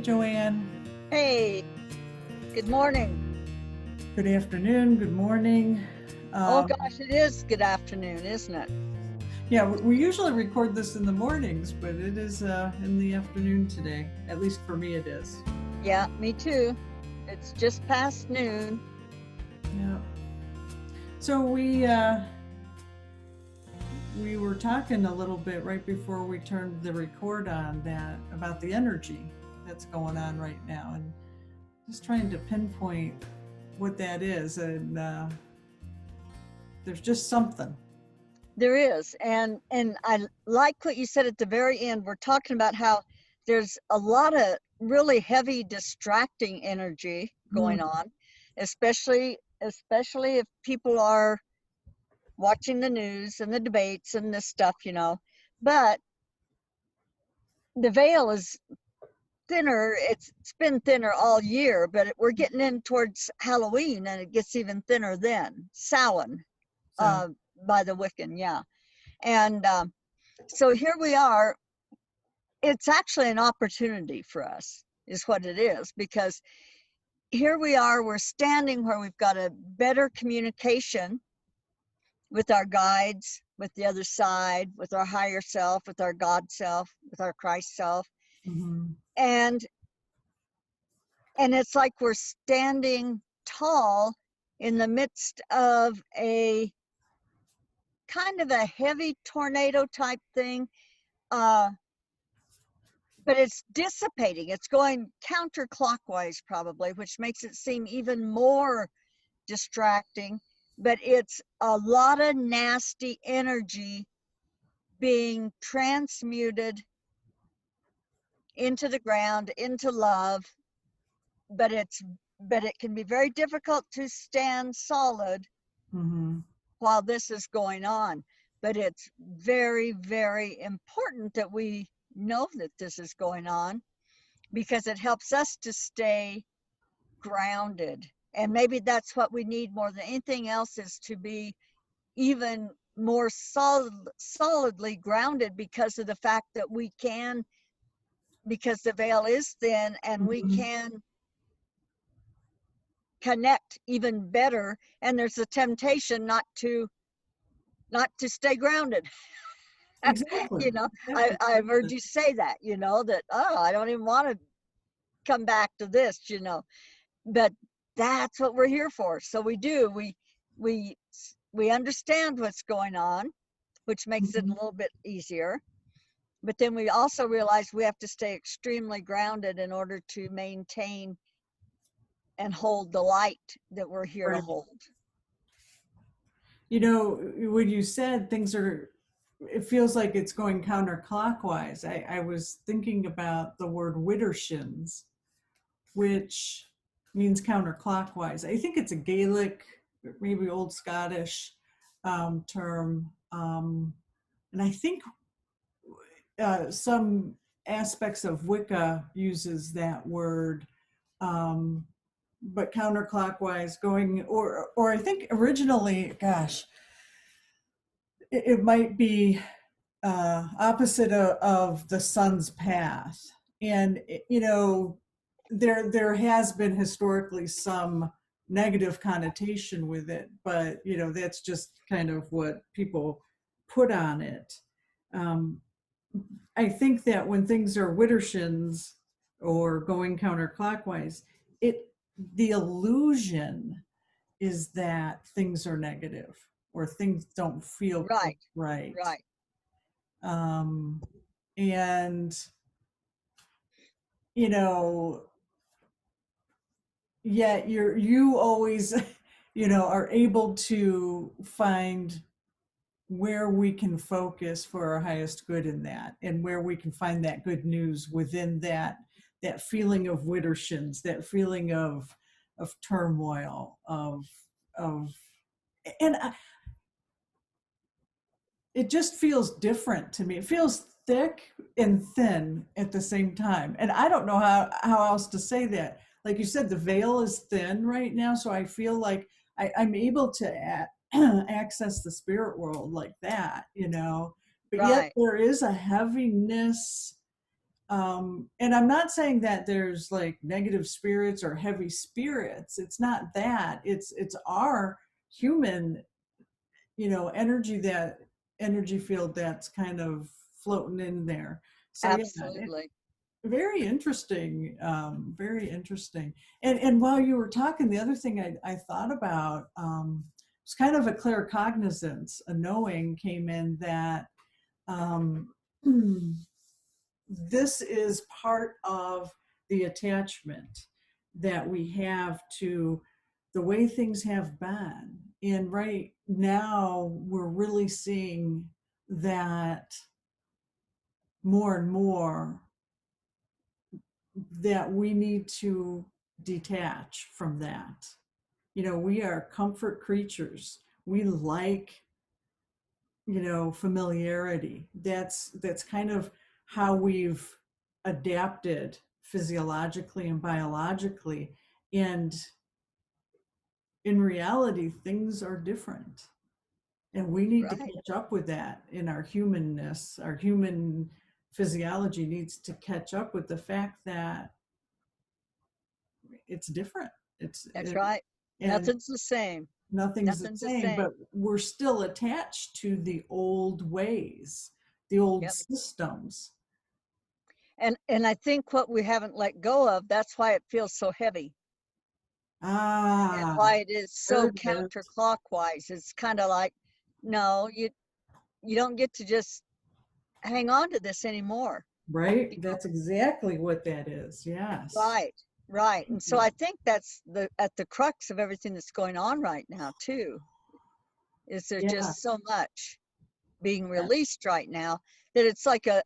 JoAnn. Hey, good morning. Good afternoon, good morning. Oh gosh, it is good afternoon, isn't it? Yeah, we usually record this in the mornings, but it is in the afternoon today. At least for me it is. Yeah, me too. It's just past noon. Yeah. So we were talking a little bit right before we turned the record on that about the energy that's going on right now, and just trying to pinpoint what that is. And there's just something. There is, and I like what you said at the very end. We're talking about how there's a lot of really heavy distracting energy going on, especially if people are watching the news and the debates and this stuff, but the veil is thinner. It's been thinner all year, but we're getting in towards Halloween and it gets even thinner then. Samhain, by the Wiccan, yeah. And so here we are. It's actually an opportunity for us, is what it is, because here we are, we're standing where we've got a better communication with our guides, with the other side, with our higher self, with our God self, with our Christ self. And it's like we're standing tall in the midst of a kind of a heavy tornado type thing, but it's dissipating. It's going counterclockwise probably, which makes it seem even more distracting. But it's a lot of nasty energy being transmuted into the ground, into love. But it can be very difficult to stand solid while this is going on. But it's very, very important that we know that this is going on, because it helps us to stay grounded. And maybe that's what we need more than anything else, is to be even more solidly grounded, because of the fact that we can, because the veil is thin, and we can connect even better. And there's a temptation not to stay grounded. Exactly. I've heard you say that, that, I don't even want to come back to this, but that's what we're here for. So we understand what's going on, which makes it a little bit easier. But then we also realize we have to stay extremely grounded in order to maintain and hold the light that we're here to hold. When you said it feels like it's going counterclockwise, I was thinking about the word Widdershins, which means counterclockwise. I think it's a Gaelic, maybe Old Scottish term. And I think some aspects of Wicca uses that word, but counterclockwise, going, or I think originally, gosh, it might be opposite of the sun's path. And there has been historically some negative connotation with it, but that's just kind of what people put on it. I think that when things are Widdershins or going counterclockwise, the illusion is that things are negative or things don't feel right. And yet you always are able to find where we can focus for our highest good in that, and where we can find that good news within that feeling of Widdershins, that feeling of turmoil, it just feels different to me. It feels thick and thin at the same time. And I don't know how else to say that. Like you said, the veil is thin right now. So I feel like I'm able to access the spirit world like that, but yet there is a heaviness And I'm not saying that there's like negative spirits or heavy spirits. It's not that. It's our human, energy field that's kind of floating in there. So yeah, Absolutely. very interesting. Very interesting. And while you were talking, the other thing I thought about was kind of a claircognizance, a knowing came in that um, this is part of the attachment that we have to the way things have been. And right now, we're really seeing that more and more, that we need to detach from that. We are comfort creatures. We like, familiarity. That's kind of how we've adapted physiologically and biologically. And in reality, things are different. And we need to Right. catch up with that in our humanness. Our human physiology needs to catch up with the fact that it's different. That's right. And Nothing's the same. nothing's the Nothing's the same, same. but we're still attached to the old ways, the old Yep. systems. And I think what we haven't let go of, that's why it feels so heavy and Ah, why it is there so it is. counterclockwise. It's kind of like, no, you don't get to just hang on to this anymore. Right? That's exactly what that is. Yes. Right, right. And so I think that's at the crux of everything that's going on right now too, is there's Yeah. just so much being released right now that it's like a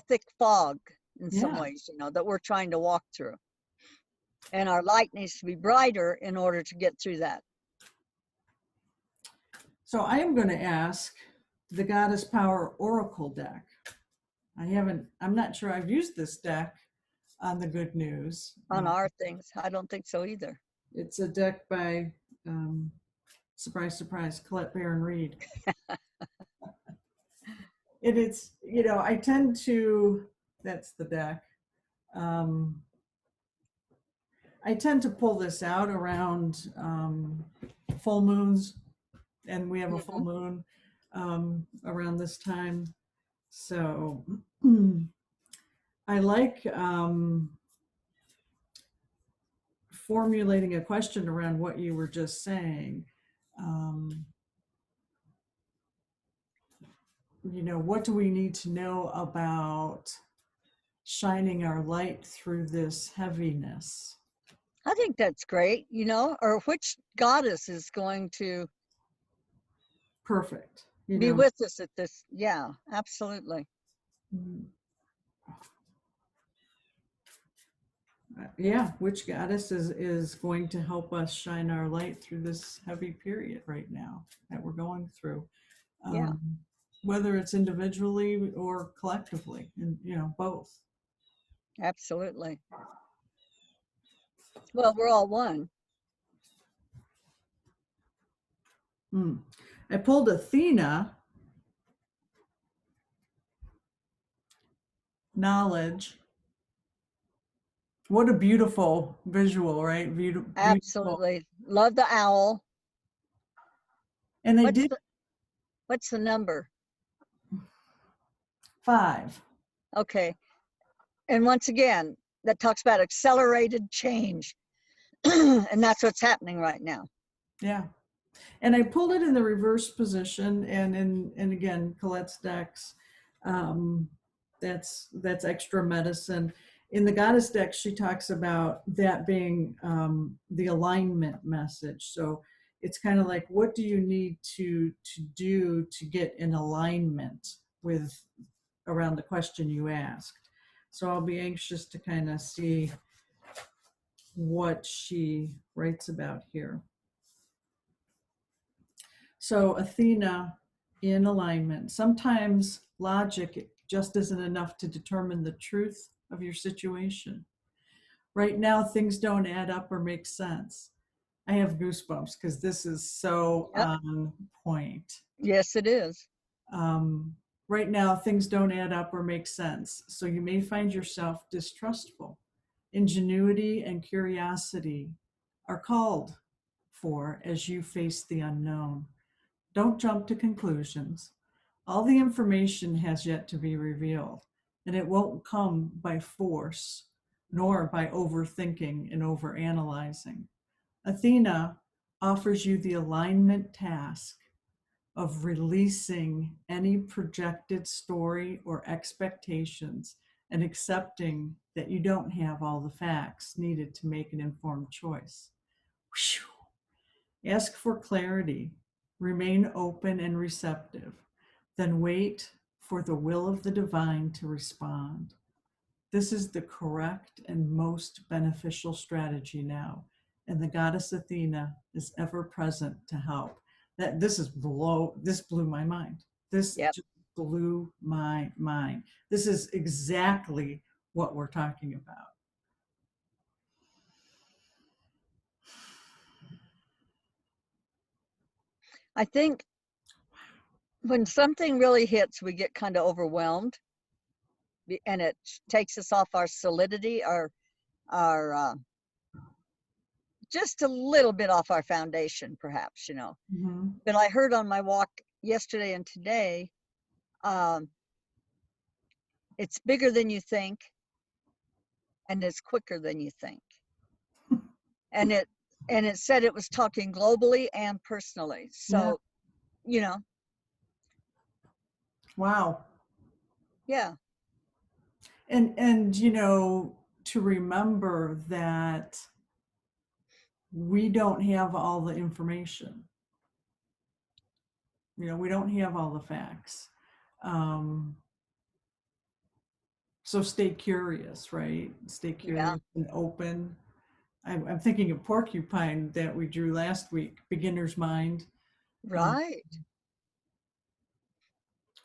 thick fog in some Yeah. ways, that we're trying to walk through. And our light needs to be brighter in order to get through that. So I am going to ask the Goddess Power Oracle deck. I'm not sure I've used this deck on the Good News. On our things, I don't think so either. It's a deck by, surprise, surprise, Colette Baron Reed. And it's, I tend to, that's the deck. I tend to pull this out around full moons, and we have a full moon around this time. So I like formulating a question around what you were just saying. What do we need to know about shining our light through this heaviness? I think that's great, or which goddess is going to Perfect. be with us at this. Yeah, absolutely. Yeah, which goddess is going to help us shine our light through this heavy period right now that we're going through? Yeah. Whether it's individually or collectively, and both. Absolutely. Well, we're all one. I pulled Athena, knowledge. What a beautiful visual, right? Beautiful. Absolutely. Love the owl. And What's the number? 5. Okay. And once again, that talks about accelerated change. And that's what's happening right now. Yeah. And I pulled it in the reverse position, and again, Colette's decks, that's extra medicine. In the Goddess deck, she talks about that being the alignment message. So it's kind of like, what do you need to do to get in alignment with around the question you asked? So I'll be anxious to kind of see what she writes about here. So Athena, in alignment. Sometimes logic just isn't enough to determine the truth of your situation. Right now, things don't add up or make sense. I have goosebumps because this is so on point. Yes, it is. Right now, things don't add up or make sense, so you may find yourself distrustful. Ingenuity and curiosity are called for as you face the unknown. Don't jump to conclusions. All the information has yet to be revealed, and it won't come by force, nor by overthinking and overanalyzing. Athena offers you the alignment task of releasing any projected story or expectations and accepting that you don't have all the facts needed to make an informed choice. Whew. Ask for clarity, remain open and receptive, then wait for the will of the divine to respond. This is the correct and most beneficial strategy now, and the goddess Athena is ever present to help. This blew my mind. This Yep. just blew my mind. This is exactly what we're talking about. I think when something really hits, we get kind of overwhelmed, and it takes us off our solidity, our just a little bit off our foundation, perhaps, you know. Mm-hmm. But I heard on my walk yesterday and today, it's bigger than you think, and it's quicker than you think. And it said it was talking globally and personally. So, you know, Wow. yeah, And you know, to remember that we don't have all the information. You know, we don't have all the facts. So stay curious, right? Stay curious and open. I'm thinking of porcupine that we drew last week, beginner's mind. right.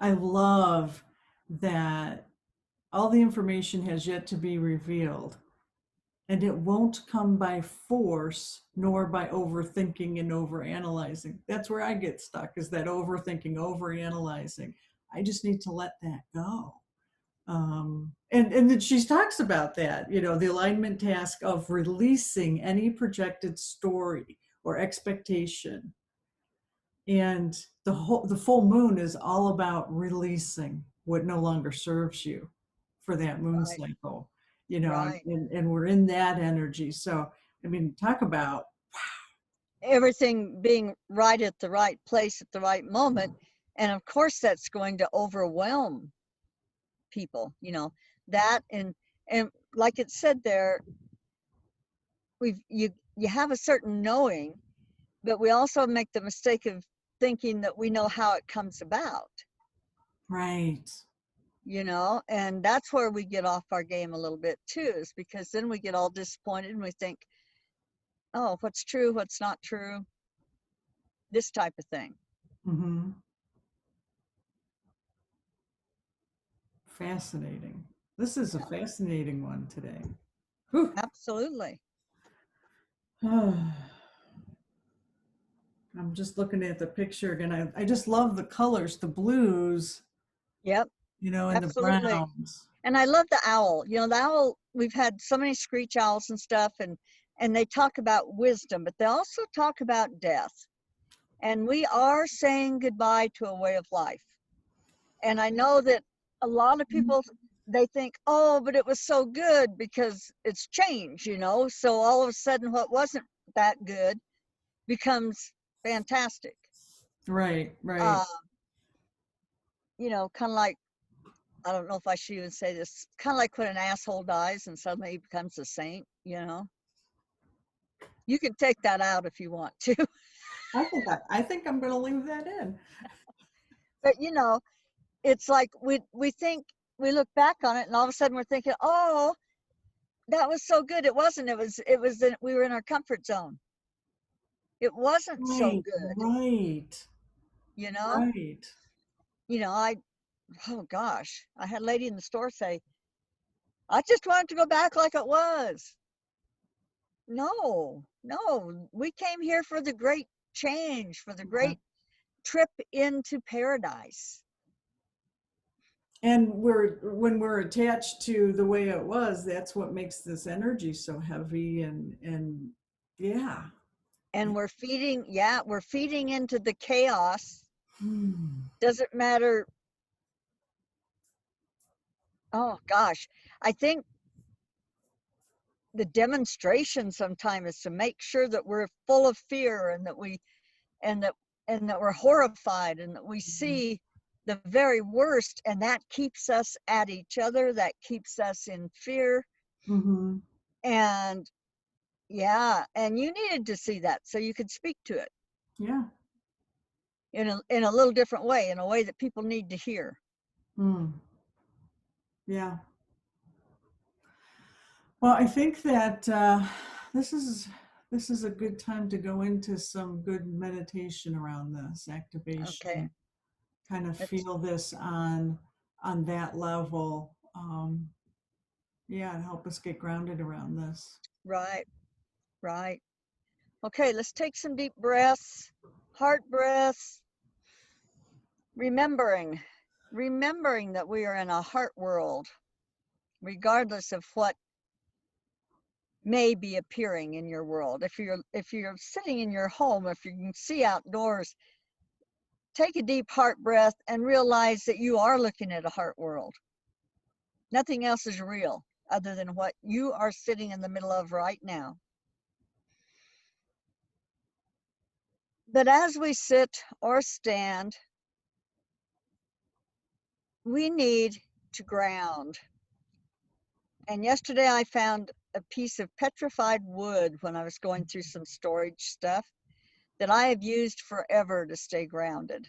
I love that all the information has yet to be revealed, and it won't come by force nor by overthinking and overanalyzing. That's where I get stuck, is that overthinking, overanalyzing. I just need to let that go. And then she talks about that, you know, the alignment task of releasing any projected story or expectation. And the full moon is all about releasing what no longer serves you for that moon Right. cycle, you know, Right. and we're in that energy. So, I mean, talk about Everything being right at the right place at the right moment. And of course, that's going to overwhelm people, you know, that and like it said there, you have a certain knowing, but we also make the mistake of thinking that we know how it comes about, right. you know, and that's where we get off our game a little bit too, is because then we get all disappointed and we think, oh, what's true, what's not true, this type of thing. Mm-hmm. Fascinating. This is a fascinating one today. Whew. Absolutely. I'm just looking at the picture again. I just love the colors, the blues, Yep. you know, and the Absolutely. browns. And I love the owl. You know, the owl, we've had so many screech owls and stuff, and they talk about wisdom, but they also talk about death. And we are saying goodbye to a way of life. And I know that a lot of people, they think, oh, but it was so good because it's change, you know. So all of a sudden what wasn't that good becomes fantastic. Right, right. Uh, you know, kind of like, I don't know if I should even say this, kind of like when an asshole dies and suddenly he becomes a saint, you know. You can take that out if you want to. I think I'm going to leave that in. But you know, it's like we think, we look back on it and all of a sudden we're thinking, oh, that was so good. It wasn't. We were in our comfort zone. It wasn't so Right, good, right, you know. right. You know, oh gosh, I had a lady in the store say, I just wanted to go back like it was. No, no, we came here for the great change, for the great trip into paradise. And when we're attached to the way it was, that's what makes this energy so heavy and yeah. And we're feeding, yeah, we're feeding into the chaos. Hmm. Doesn't matter. Oh gosh, I think the demonstration sometimes is to make sure that we're full of fear and that we and that and that we're horrified and that we see the very worst, and that keeps us at each other, that keeps us in fear. Mm-hmm. And yeah, and you needed to see that so you could speak to it Yeah. in a little different way, in a way that people need to hear. Mm. Yeah. Well, I think that this is a good time to go into some good meditation around this Okay, activation. Kind of it's feel this on that level. Yeah, and help us get grounded around this. right, right. Okay, let's take some deep breaths, heart breaths, remembering that we are in a heart world, regardless of what may be appearing in your world. If you're sitting in your home, if you can see outdoors, take a deep heart breath and realize that you are looking at a heart world. Nothing else is real other than what you are sitting in the middle of right now. But as we sit or stand, we need to ground. And yesterday I found a piece of petrified wood when I was going through some storage stuff that I have used forever to stay grounded.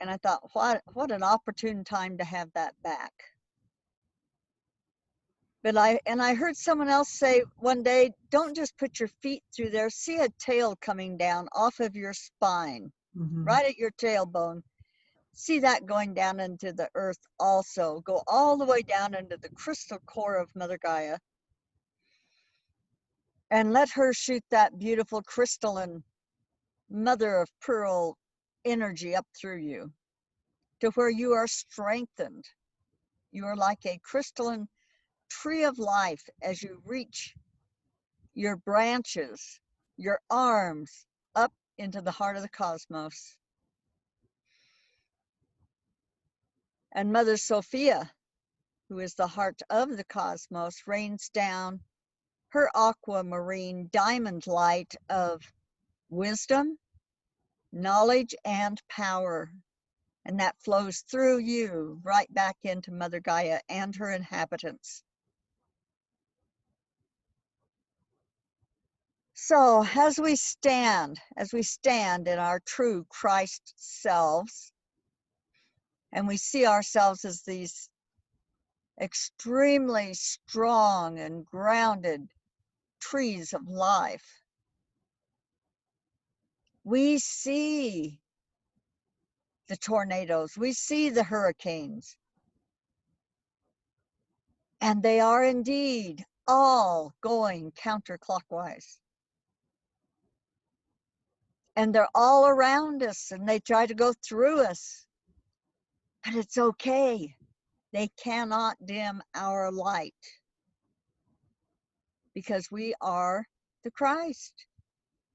And I thought, what an opportune time to have that back. But I heard someone else say one day, don't just put your feet through there, see a tail coming down off of your spine, Mm-hmm. right at your tailbone. See that going down into the earth also. Go all the way down into the crystal core of Mother Gaia. And let her shoot that beautiful crystalline mother of pearl energy up through you to where you are strengthened. You are like a crystalline tree of life as you reach your branches, your arms up into the heart of the cosmos. And Mother Sophia, who is the heart of the cosmos, rains down her aquamarine diamond light of wisdom, knowledge, and power. And that flows through you right back into Mother Gaia and her inhabitants. So as we stand in our true Christ selves, and we see ourselves as these extremely strong and grounded trees of life, we see the tornadoes, we see the hurricanes, and they are indeed all going counterclockwise. And they're all around us and they try to go through us. But it's okay. They cannot dim our light because we are the Christ.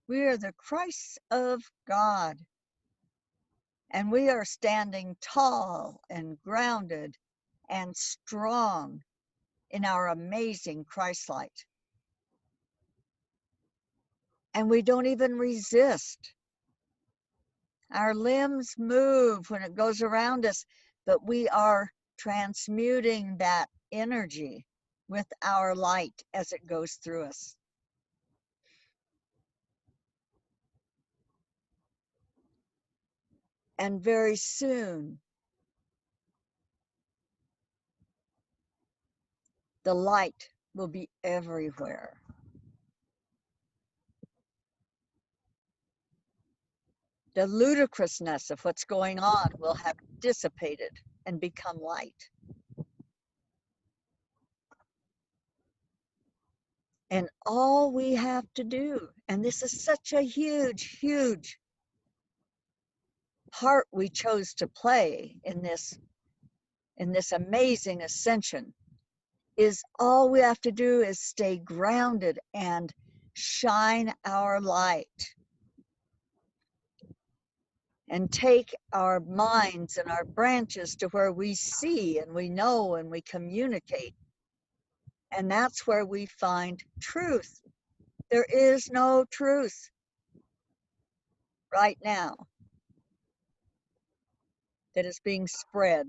We are the Christ of God. And we are standing tall and grounded and strong in our amazing Christ light. And we don't even resist. Our limbs move when it goes around us, but we are transmuting that energy with our light as it goes through us. And very soon, the light will be everywhere. The ludicrousness of what's going on will have dissipated and become light. And all we have to do, and this is such a huge, huge part we chose to play in this in this amazing ascension is all we have to do is stay grounded and shine our light and take our minds and our branches to where we see and we know and we communicate. And that's where we find truth. There is no truth right now that is being spread.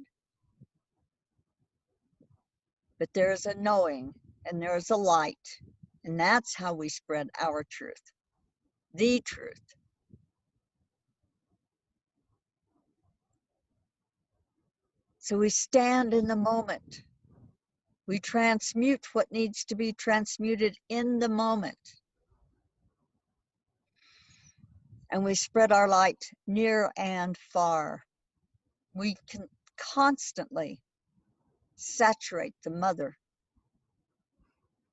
But there is a knowing and there is a light. And that's how we spread our truth, the truth. So we stand in the moment. We transmute what needs to be transmuted in the moment. And we spread our light near and far. We can constantly saturate the mother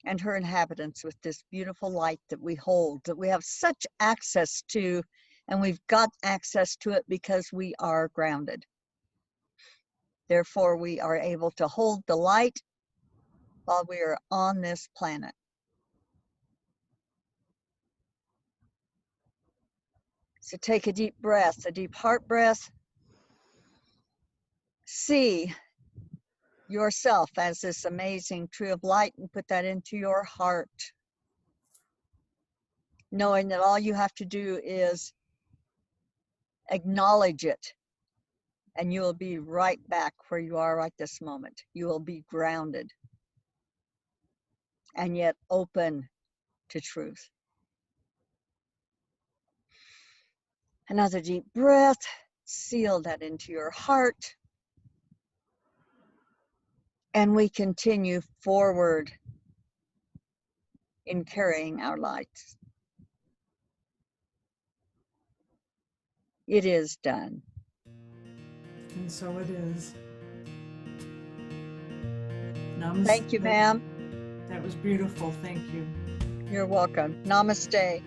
and her inhabitants with this beautiful light that we hold, that we have such access to, and we've got access to it because we are grounded. Therefore, we are able to hold the light while we are on this planet. So take a deep breath, a deep heart breath. See yourself as this amazing tree of light and put that into your heart. Knowing that all you have to do is acknowledge it. And you will be right back where you are right this moment. You will be grounded and yet open to truth. Another deep breath. Seal that into your heart. And we continue forward in carrying our lights. It is done. And so it is. Namaste. Thank you, ma'am. That was beautiful. Thank you. You're welcome. Namaste.